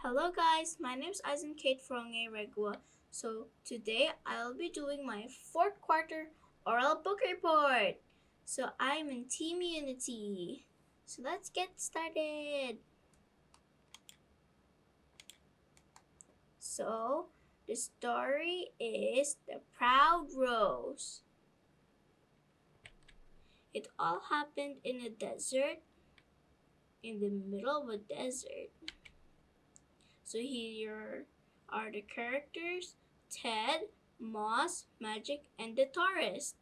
Hello guys, my name is Aizen Kate Fronge Regua. So today I'll be doing my fourth quarter oral book report. So I'm in Team Unity. So let's get started. So the story is The Proud Rose. It all happened in a desert, in the middle of a desert. So here are the characters: Ted, Moss, Magic, and the tourist.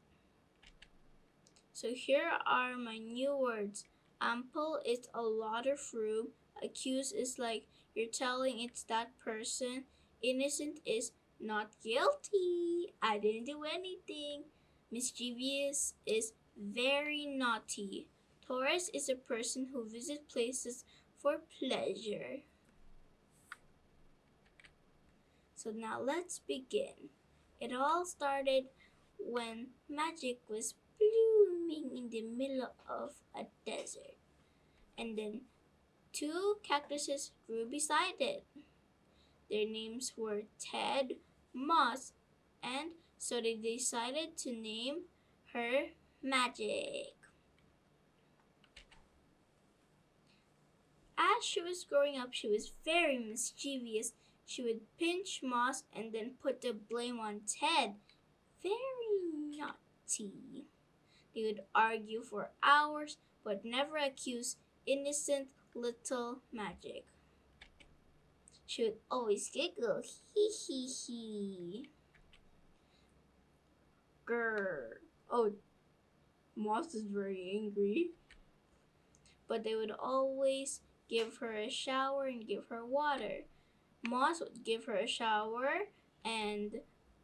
So here are my new words. Ample is a lot of room. Accused is like you're telling it's that person. Innocent is not guilty. I didn't do anything. Mischievous is very naughty. Taurus is a person who visits places for pleasure. So now let's begin. It all started when magic was blooming in the middle of a desert. And then two cactuses grew beside it. Their names were Ted, Moss, and so they decided to name her Magic. As she was growing up, she was very mischievous. She would pinch Moss and then put the blame on Ted. Very naughty. They would argue for hours but never accuse innocent little Magic. She would always giggle, hee hee hee. Grr. Oh, Moss is very angry. But they would always give her a shower and give her water. Moss would give her a shower, and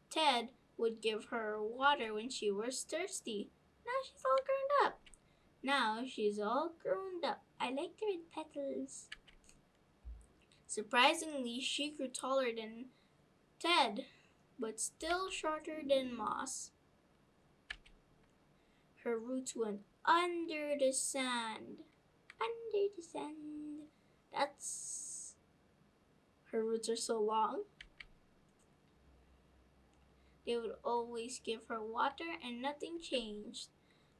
Ted would give her water when she was thirsty. Now she's all grown up. I like the red petals. Surprisingly, she grew taller than Ted, but still shorter than Moss. Her roots went under the sand. Under the sand. That's. Her roots are so long. They would always give her water and nothing changed.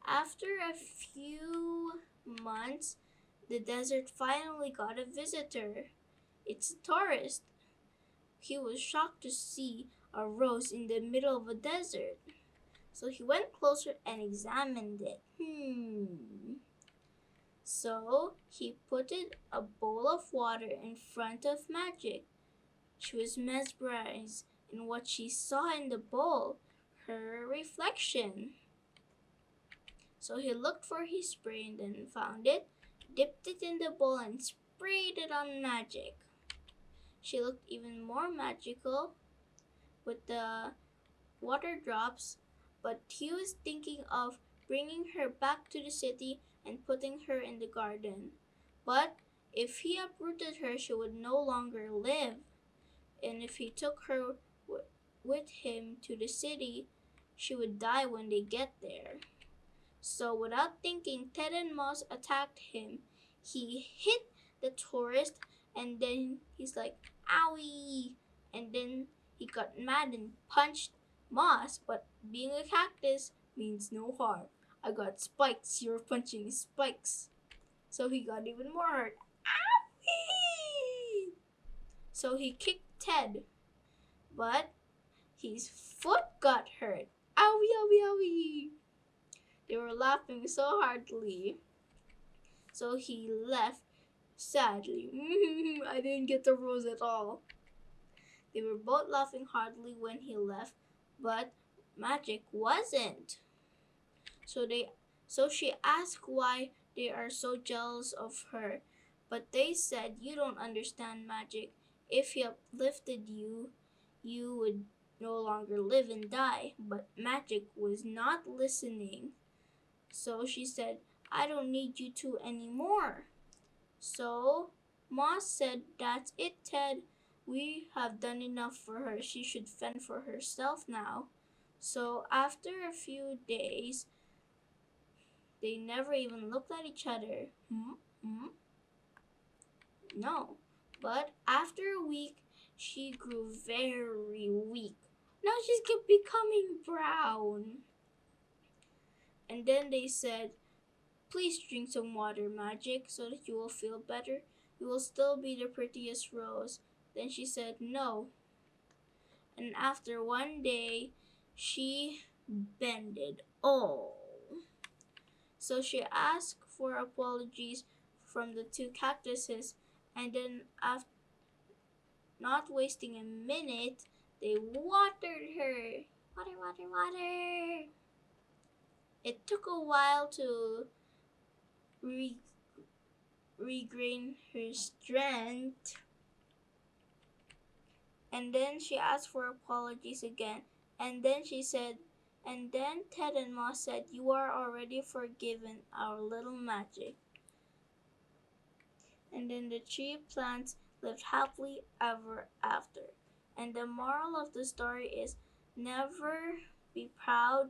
After a few months, the desert finally got a visitor. It's a tourist. He was shocked to see a rose in the middle of a desert. So he went closer and examined it. So he put a bowl of water in front of Magic. She was mesmerized in what she saw in the bowl, her reflection. So he looked for his spray and then found it, dipped it in the bowl, and sprayed it on Magic. She looked even more magical with the water drops, but he was thinking of bringing her back to the city and putting her in the garden. But if he uprooted her, she would no longer live. And if he took her with him to the city, she would die when they get there. So without thinking, Ted and Moss attacked him. He hit the tourist and then he's like, owie! And then he got mad and punched Moss, but being a cactus means no harm. I got spikes, you're punching spikes. So he got even more hurt. Owie! So he kicked Ted, but his foot got hurt. Owie, owie, owie! They were laughing so heartily. So he left sadly. I didn't get the rose at all. They were both laughing heartily when he left, but Magic wasn't. So she asked why they are so jealous of her, but they said, you don't understand Magic. If he uplifted you, you would no longer live and die. But Magic was not listening. So she said, I don't need you two anymore. So Moss said, that's it, Ted. We have done enough for her. She should fend for herself now. So after a few days, they never even looked at each other. No. But after a week, she grew very weak. Now she's becoming brown. And then they said, please drink some water, Magic, so that you will feel better. You will still be the prettiest rose. Then she said no. And after one day, she bended. Oh. So she asked for apologies from the two cactuses, and then after not wasting a minute, they watered her. Water, water, water. It took a while to regain her strength, and then she asked for apologies again, and then she said, and then Ted and Ma said, you are already forgiven, our little Magic. And then the three plants lived happily ever after. And the moral of the story is, never be proud,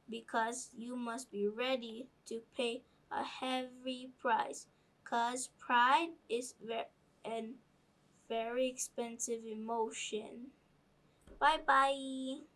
because you must be ready to pay a heavy price, because pride is a very expensive emotion. Bye bye.